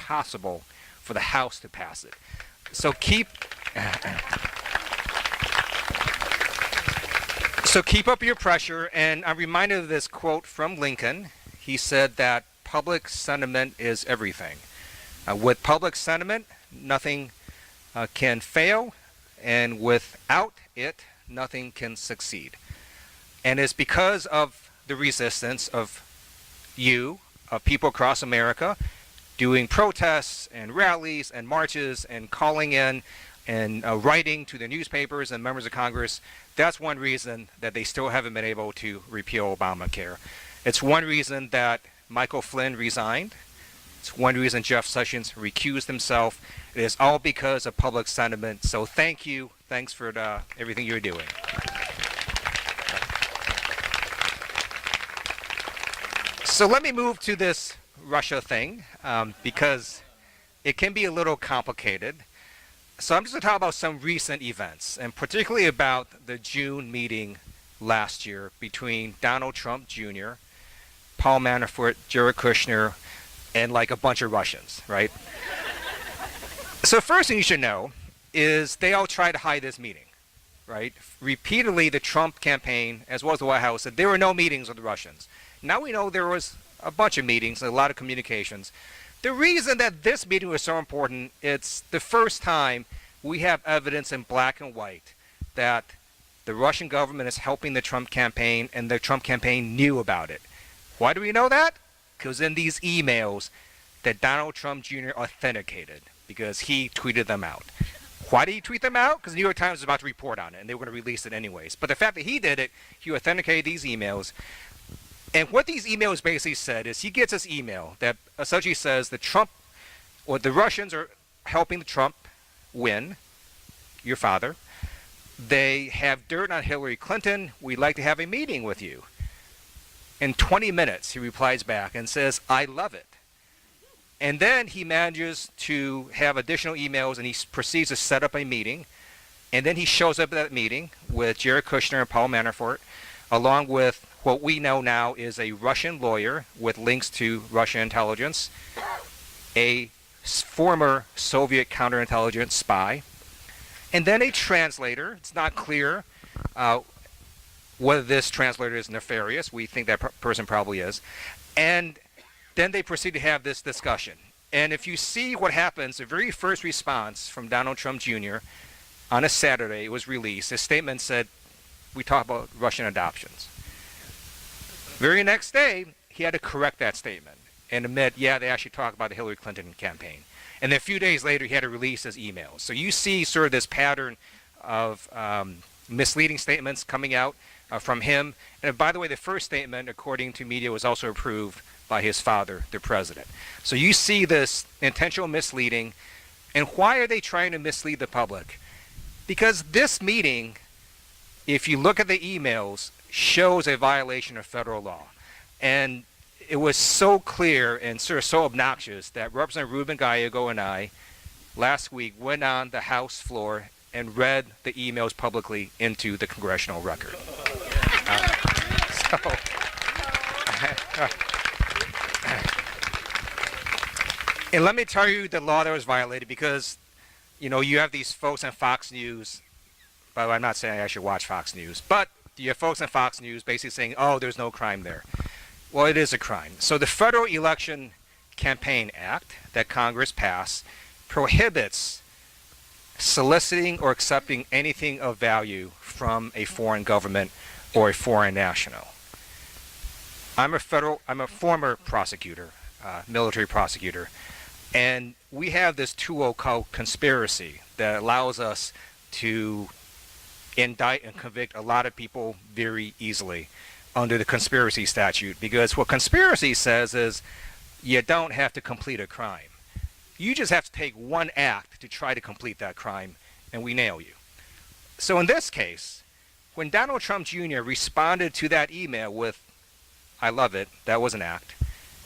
impossible for the House to pass it. So keep up your pressure. And I'm reminded of this quote from Lincoln. He said that public sentiment is everything. With public sentiment, nothing can fail, and without it, nothing can succeed. And it's because of the resistance of people across America, doing protests and rallies and marches and calling in and writing to the newspapers and members of Congress. That's one reason that they still haven't been able to repeal Obamacare. It's one reason that Michael Flynn resigned. It's one reason Jeff Sessions recused himself. It is all because of public sentiment. So thank you. Thanks for everything you're doing. So let me move to this Russia thing because it can be a little complicated. So I'm just going to talk about some recent events, and particularly about the June meeting last year between Donald Trump Jr., Paul Manafort, Jared Kushner, and like a bunch of Russians, right? So first thing you should know is they all tried to hide this meeting, right? Repeatedly, the Trump campaign, as well as the White House, said there were no meetings with the Russians. Now we know there was a bunch of meetings, a lot of communications. The reason that this meeting was so important, it's the first time we have evidence in black and white that the Russian government is helping the Trump campaign, and the Trump campaign knew about it. Why do we know that? Because in these emails that Donald Trump Jr. authenticated, because he tweeted them out. Why did he tweet them out? Because the New York Times was about to report on it, and they were going to release it anyways. But the fact that he did it, he authenticated these emails. And what these emails basically said is he gets this email that essentially says the Russians are helping the Trump win, your father. They have dirt on Hillary Clinton. We'd like to have a meeting with you. In 20 minutes, he replies back and says, I love it. And then he manages to have additional emails, and he proceeds to set up a meeting. And then he shows up at that meeting with Jared Kushner and Paul Manafort, along with what we know now is a Russian lawyer with links to Russian intelligence, a former Soviet counterintelligence spy, and then a translator. It's not clear whether this translator is nefarious. We think that person probably is. And then they proceed to have this discussion. And if you see what happens, the very first response from Donald Trump Jr. on a Saturday, it was released. His statement said, we talk about Russian adoptions. Very next day, he had to correct that statement and admit, yeah, they actually talk about the Hillary Clinton campaign. And then a few days later, he had to release his emails. So you see sort of this pattern of misleading statements coming out from him. And by the way, the first statement, according to media, was also approved by his father, the president. So you see this intentional misleading. And why are they trying to mislead the public? Because this meeting, if you look at the emails, shows a violation of federal law. And it was so clear and sort of so obnoxious that Representative Ruben Gallego and I last week went on the House floor and read the emails publicly into the congressional record. And let me tell you the law that was violated, because you have these folks on Fox News. By the way, I'm not saying I should watch Fox News, but you have folks on Fox News basically saying, oh, there's no crime there. Well, it is a crime. So the Federal Election Campaign Act that Congress passed prohibits soliciting or accepting anything of value from a foreign government or a foreign national. I'm a former prosecutor, military prosecutor, and we have this tool called conspiracy that allows us to indict and convict a lot of people very easily under the conspiracy statute, because what conspiracy says is you don't have to complete a crime. You just have to take one act to try to complete that crime, and we nail you. So in this case, when Donald Trump Jr. responded to that email with, I love it, that was an act.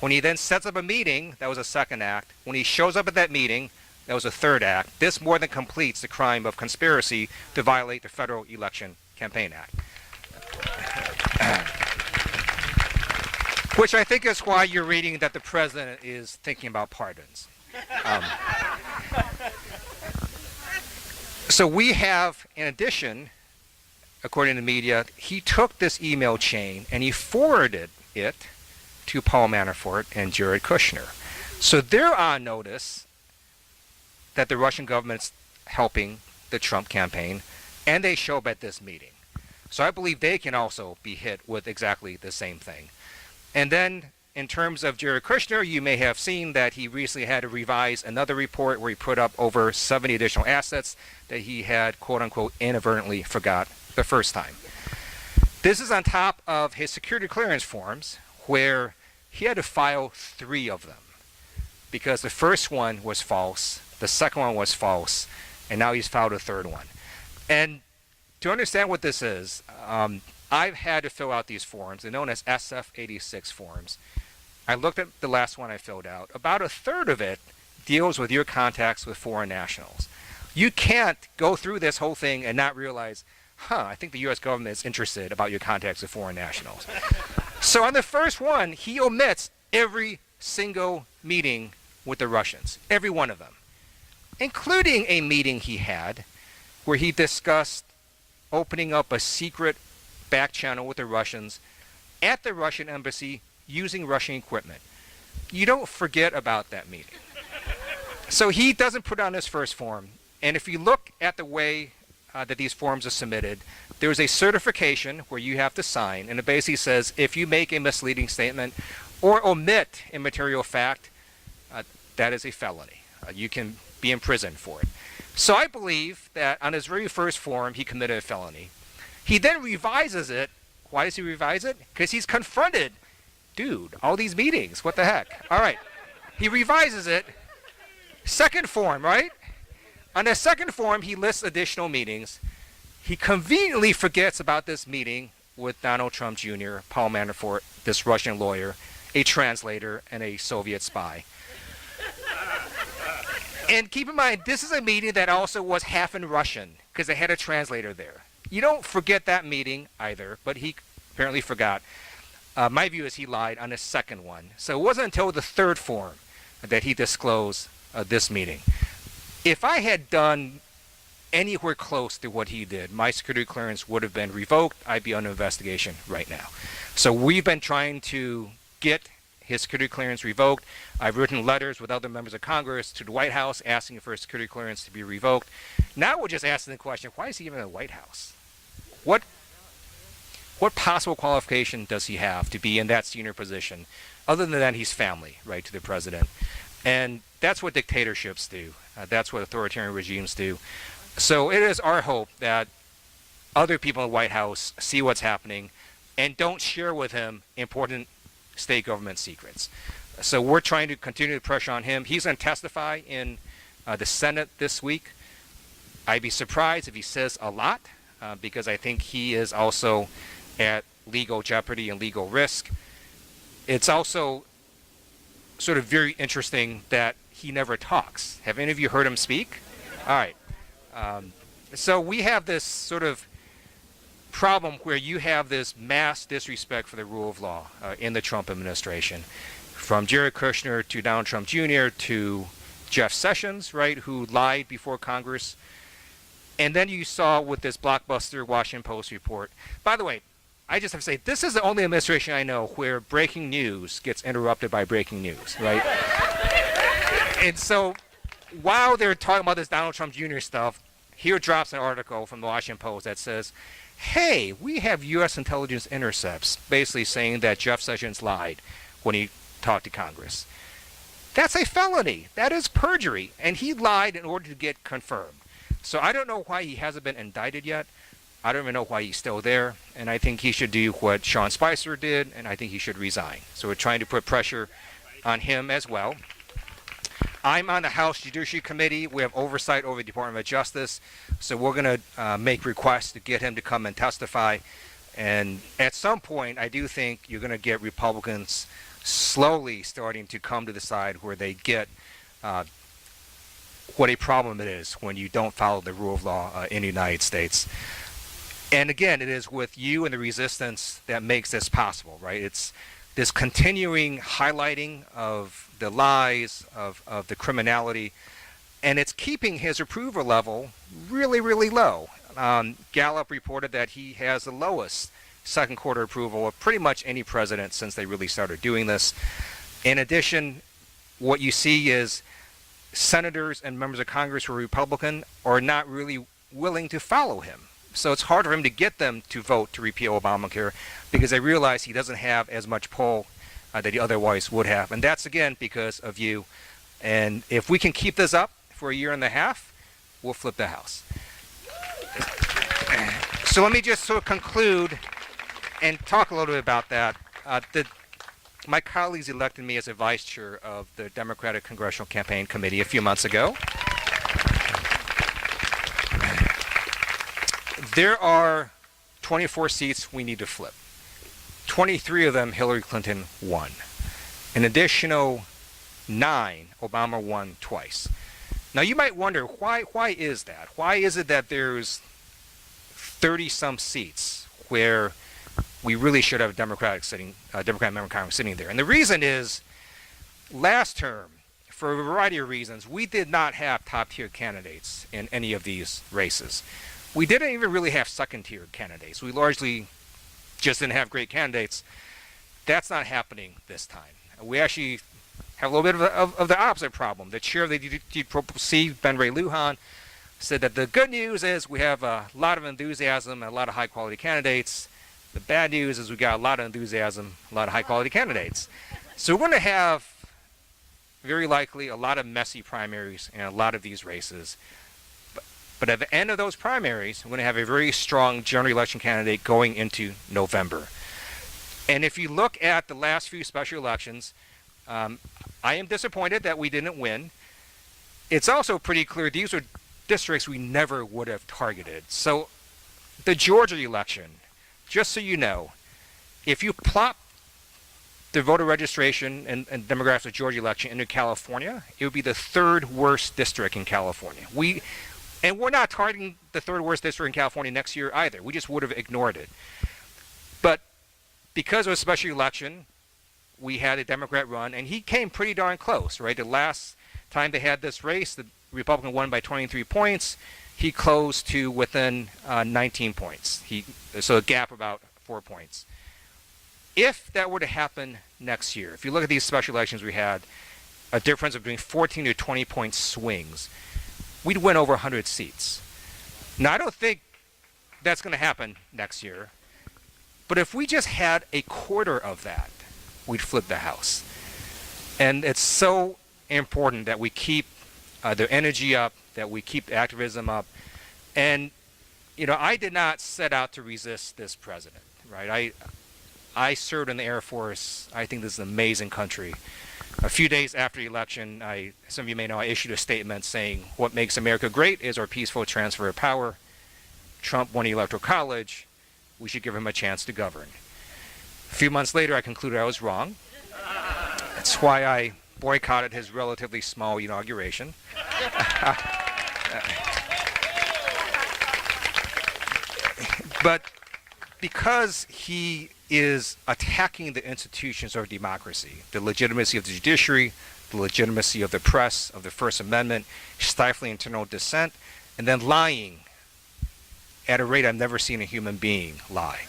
When he then sets up a meeting, that was a second act. When he shows up at that meeting, that was a third act. This more than completes the crime of conspiracy to violate the Federal Election Campaign Act. Which I think is why you're reading that the president is thinking about pardons. Um, so we have, in addition, according to the media, he took this email chain and he forwarded it to Paul Manafort and Jared Kushner. So they're on notice that the Russian government's helping the Trump campaign, and they show up at this meeting. So I believe they can also be hit with exactly the same thing. And then in terms of Jared Kushner, you may have seen that he recently had to revise another report where he put up over 70 additional assets that he had, quote unquote, inadvertently forgot the first time. This is on top of his security clearance forms, where he had to file 3 of them because the first one was false, the second one was false, and now he's filed a third one. And to understand what this is, I've had to fill out these forms. They're known as SF-86 forms. I looked at the last one I filled out. About a third of it deals with your contacts with foreign nationals. You can't go through this whole thing and not realize, I think the U.S. government is interested about your contacts with foreign nationals. So on the first one, he omits every single meeting with the Russians, every one of them, including a meeting he had where he discussed opening up a secret back channel with the Russians at the Russian embassy using Russian equipment. You don't forget about that meeting. So he doesn't put on his first form. And if you look at the way that these forms are submitted, there's a certification where you have to sign, and it basically says if you make a misleading statement or omit a material fact, that is a felony. You can be imprisoned for it. So I believe that on his very first form, he committed a felony. He then revises it. Why does he revise it? Because he's confronted. Dude, all these meetings, what the heck? All right. He revises it. Second form, right? On the second form, he lists additional meetings. He conveniently forgets about this meeting with Donald Trump Jr., Paul Manafort, this Russian lawyer, a translator, and a Soviet spy. And keep in mind, this is a meeting that also was half in Russian because they had a translator there. You don't forget that meeting either, but he apparently forgot. My view is he lied on his second one. So it wasn't until the third form that he disclosed this meeting. If I had done anywhere close to what he did, my security clearance would have been revoked. I'd be under investigation right now. So we've been trying to get his security clearance revoked. I've written letters with other members of Congress to the White House asking for his security clearance to be revoked. Now we're just asking the question, why is he even in the White House? What possible qualification does he have to be in that senior position? Other than that, he's family, right, to the president. And that's what dictatorships do. That's what authoritarian regimes do. So it is our hope that other people in the White House see what's happening and don't share with him important state government secrets. So we're trying to continue the pressure on him. He's going to testify in the Senate this week. I'd be surprised if he says a lot because I think he is also at legal jeopardy and legal risk. It's also sort of very interesting that he never talks. Have any of you heard him speak? All right. So we have this sort of problem where you have this mass disrespect for the rule of law in the Trump administration, from Jared Kushner to Donald Trump Jr. to Jeff Sessions, right, who lied before Congress. And then you saw with this blockbuster Washington Post report. By the way, I just have to say, this is the only administration I know where breaking news gets interrupted by breaking news, right? And so while they're talking about this Donald Trump Jr. stuff, here drops an article from the Washington Post that says, hey, we have U.S. intelligence intercepts basically saying that Jeff Sessions lied when he talked to Congress. That's a felony. That is perjury. And he lied in order to get confirmed. So I don't know why he hasn't been indicted yet. I don't even know why he's still there. And I think he should do what Sean Spicer did, and I think he should resign. So we're trying to put pressure on him as well. I'm on the House Judiciary Committee. We have oversight over the Department of Justice. So we're going to make requests to get him to come and testify. And at some point, I do think you're going to get Republicans slowly starting to come to the side where they get what a problem it is when you don't follow the rule of law in the United States. And again, it is with you and the resistance that makes this possible, right? It's this continuing highlighting of the lies, of the criminality, and it's keeping his approval level really, really low. Gallup reported that he has the lowest second quarter approval of pretty much any president since they really started doing this. In addition, what you see is senators and members of Congress who are Republican are not really willing to follow him. So it's hard for him to get them to vote to repeal Obamacare because they realize he doesn't have as much pull that he otherwise would have. And that's, again, because of you. And if we can keep this up for a year and a half, we'll flip the House. So let me just sort of conclude and talk a little bit about that. My colleagues elected me as a vice chair of the Democratic Congressional Campaign Committee a few months ago. There are 24 seats we need to flip. 23 of them Hillary Clinton won. An additional 9 Obama won twice. Now you might wonder, why is that? Why is it that there's 30-some seats where we really should have a Democratic member of Congress sitting there? And the reason is, last term, for a variety of reasons, we did not have top-tier candidates in any of these races. We didn't even really have second-tier candidates. We largely just didn't have great candidates. That's not happening this time. We actually have a little bit of the opposite problem. The chair of the DPC, Ben Ray Lujan, said that the good news is we have a lot of enthusiasm and a lot of high-quality candidates. The bad news is we got a lot of enthusiasm, a lot of high-quality candidates. So we're going to have, very likely, a lot of messy primaries in a lot of these races. But at the end of those primaries, we're going to have a very strong general election candidate going into November. And if you look at the last few special elections, I am disappointed that we didn't win. It's also pretty clear these are districts we never would have targeted. So the Georgia election, just so you know, if you plop the voter registration and demographics of Georgia election into California, it would be the third worst district in California. And we're not targeting the third worst district in California next year either. We just would have ignored it. But because of a special election, we had a Democrat run, and he came pretty darn close, right? The last time they had this race, the Republican won by 23 points. He closed to within 19 points. So a gap about 4 points. If that were to happen next year, if you look at these special elections we had, a difference of between 14 to 20 point swings, we'd win over 100 seats. Now, I don't think that's going to happen next year, but if we just had a quarter of that, we'd flip the House. And it's so important that we keep the energy up, that we keep the activism up. And, you know, I did not set out to resist this president, right? I served in the Air Force. I think this is an amazing country. A few days after the election, some of you may know, I issued a statement saying what makes America great is our peaceful transfer of power. Trump won the Electoral College. We should give him a chance to govern. A few months later, I concluded I was wrong. That's why I boycotted his relatively small inauguration. But because he is attacking the institutions of democracy, the legitimacy of the judiciary, the legitimacy of the press, of the First Amendment, stifling internal dissent, and then lying at a rate I've never seen a human being lie.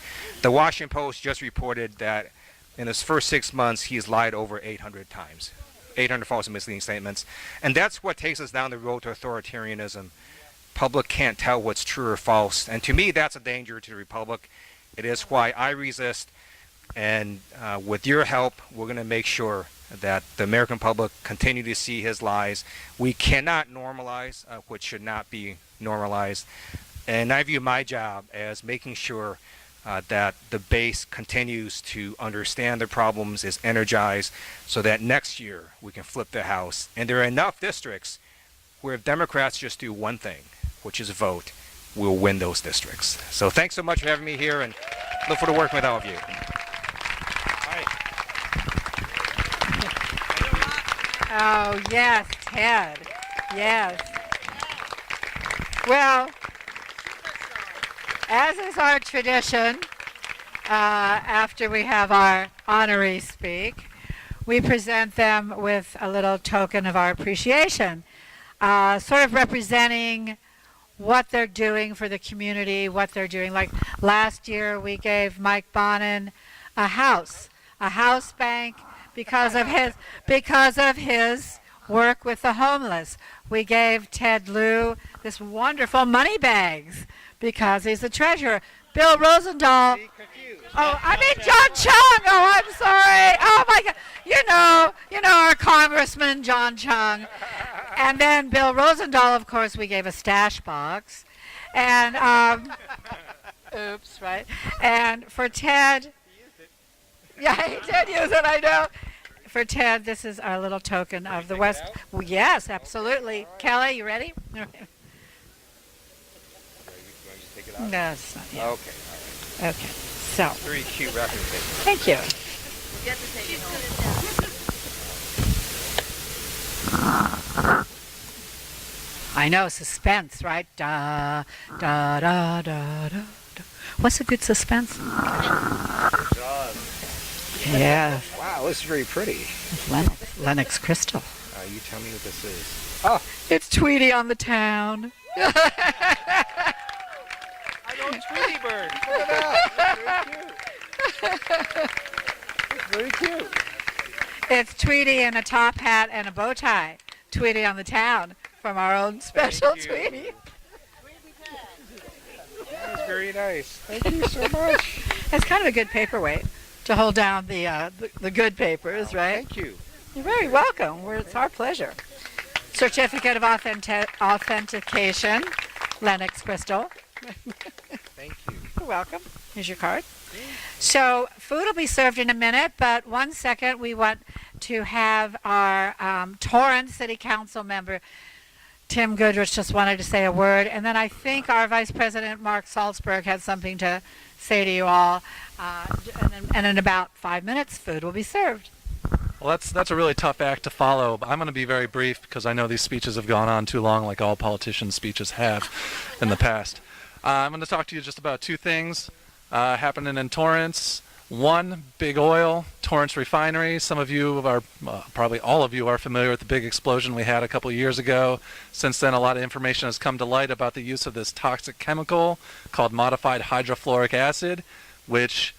The Washington Post just reported that in his first 6 months, he's lied over 800 times, 800 false and misleading statements. And that's what takes us down the road to authoritarianism. Public can't tell what's true or false. And to me, that's a danger to the Republic. It is why I resist, and with your help, we're going to make sure that the American public continue to see his lies. We cannot normalize what should not be normalized, and I view my job as making sure that the base continues to understand the problems, is energized, so that next year we can flip the House. And there are enough districts where if Democrats just do one thing, which is vote, we'll win those districts. So thanks so much for having me here, and look forward to working with all of you. Oh, yes, Ted. Yes. Well, as is our tradition, after we have our honorees speak, we present them with a little token of our appreciation, sort of representing what they're doing for the community, what they're doing. Like last year, we gave Mike Bonin a house bank because of his work with the homeless. We gave Ted Lieu this wonderful money bags because he's the treasurer. Bill Rosendahl. Oh, I mean John Chung. Oh, I'm sorry. Oh my God. You know our Congressman John Chung. And then Bill Rosendahl, of course, we gave a stash box. And oops, right. And for Ted, yeah, he did use it. I know. For Ted, this is our little token of the West. Well, yes, absolutely. Kelly, you ready? No, it's not yet. Okay. Okay. So. Very cute wrapping paper. Thank you. I know, suspense, right? Da, da, da, da, da, da. What's a good suspense? Good job. Yeah. Wow, this is very pretty. It's Lennox Crystal. You tell me what this is. Oh, It's Tweety on the Town. I know Tweety Bird. Look at that. It's very cute. It's Tweety in a top hat and a bow tie. Tweety on the Town from our own special you. Tweety. That's very nice. Thank you so much. It's kind of a good paperweight to hold down the good papers, right? Thank you. You're very welcome. It's our pleasure. Certificate of Authentication, Lennox Crystal. Thank you. You're welcome. Here's your card. So food will be served in a minute, but 1 second, we want to have our Torrance City Council member, Tim Goodrich, just wanted to say a word. And then I think our Vice President, Mark Salzberg, had something to say to you all. And in about 5 minutes, food will be served. Well, that's a really tough act to follow. I'm going to be very brief because I know these speeches have gone on too long, like all politicians' speeches have in the past. I'm going to talk to you just about two things happening in Torrance. One, big oil, Torrance refinery. Some of you are, probably all of you are familiar with the big explosion we had a couple of years ago. Since then, a lot of information has come to light about the use of this toxic chemical called modified hydrofluoric acid, which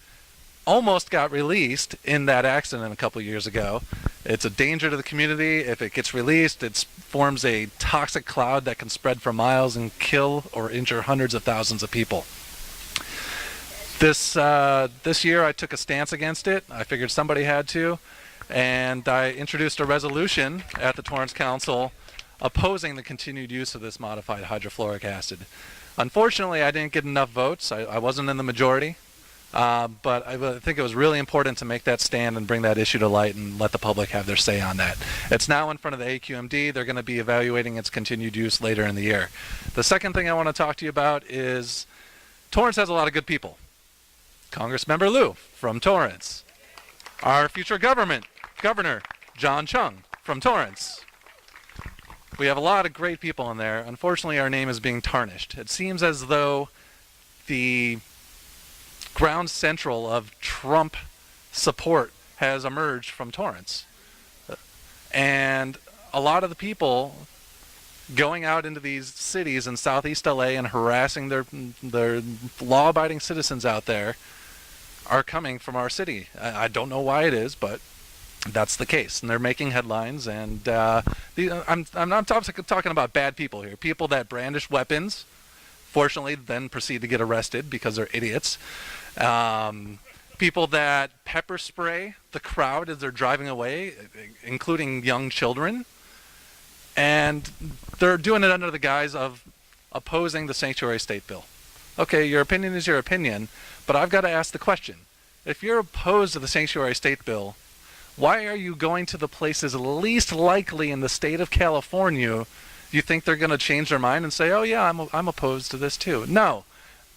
almost got released in that accident a couple of years ago. It's a danger to the community. If it gets released, it forms a toxic cloud that can spread for miles and kill or injure hundreds of thousands of people. This year I took a stance against it. I figured somebody had to, and I introduced a resolution at the Torrance Council opposing the continued use of this modified hydrofluoric acid. Unfortunately, I didn't get enough votes. I wasn't in the majority. But I think it was really important to make that stand and bring that issue to light and let the public have their say on that. It's now in front of the AQMD. They're going to be evaluating its continued use later in the year. The second thing I want to talk to you about is Torrance has a lot of good people. Congressmember Lieu from Torrance. Our future governor, John Chung from Torrance. We have a lot of great people in there. Unfortunately, our name is being tarnished. It seems as though the ground central of Trump support has emerged from Torrance. And a lot of the people going out into these cities in Southeast LA and harassing their law-abiding citizens out there are coming from our city. I don't know why it is, but that's the case. And they're making headlines. And I'm not talking about bad people here. People that brandish weapons, fortunately, then proceed to get arrested because they're idiots. People that pepper spray the crowd as they're driving away, including young children. And they're doing it under the guise of opposing the sanctuary state bill. Okay, your opinion is your opinion, but I've got to ask the question. If you're opposed to the sanctuary state bill, why are you going to the places least likely in the state of California? You think they're going to change their mind and say, oh yeah, I'm opposed to this too? No.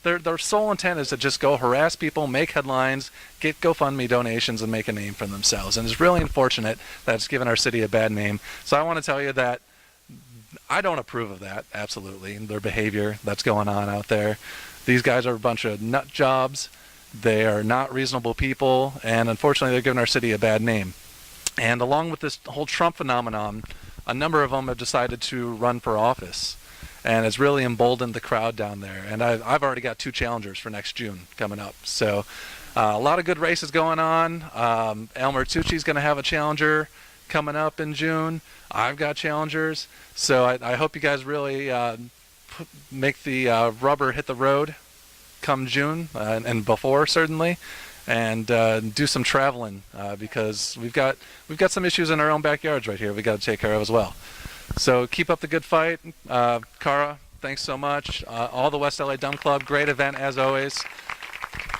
Their sole intent is to just go harass people, make headlines, get GoFundMe donations, and make a name for themselves. And it's really unfortunate that it's given our city a bad name. So I want to tell you that I don't approve of that, absolutely, their behavior that's going on out there. These guys are a bunch of nut jobs. They are not reasonable people, and unfortunately they're giving our city a bad name. And along with this whole Trump phenomenon, a number of them have decided to run for office. And it's really emboldened the crowd down there. And I've already got 2 challengers for next June coming up. So a lot of good races going on. Elmer Tucci's going to have a challenger coming up in June. I've got challengers. So I hope you guys really make the rubber hit the road come June and before, certainly. And do some traveling because we've got some issues in our own backyards right here we got to take care of as well. So keep up the good fight. Cara, thanks so much. All the West LA Dumb Club, great event as always.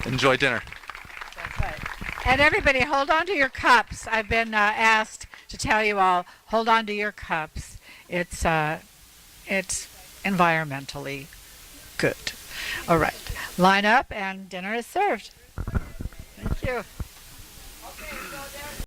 Enjoy dinner. That's right. And everybody, hold on to your cups. I've been asked to tell you all, hold on to your cups. It's environmentally good. All right. Line up and dinner is served. Thank you.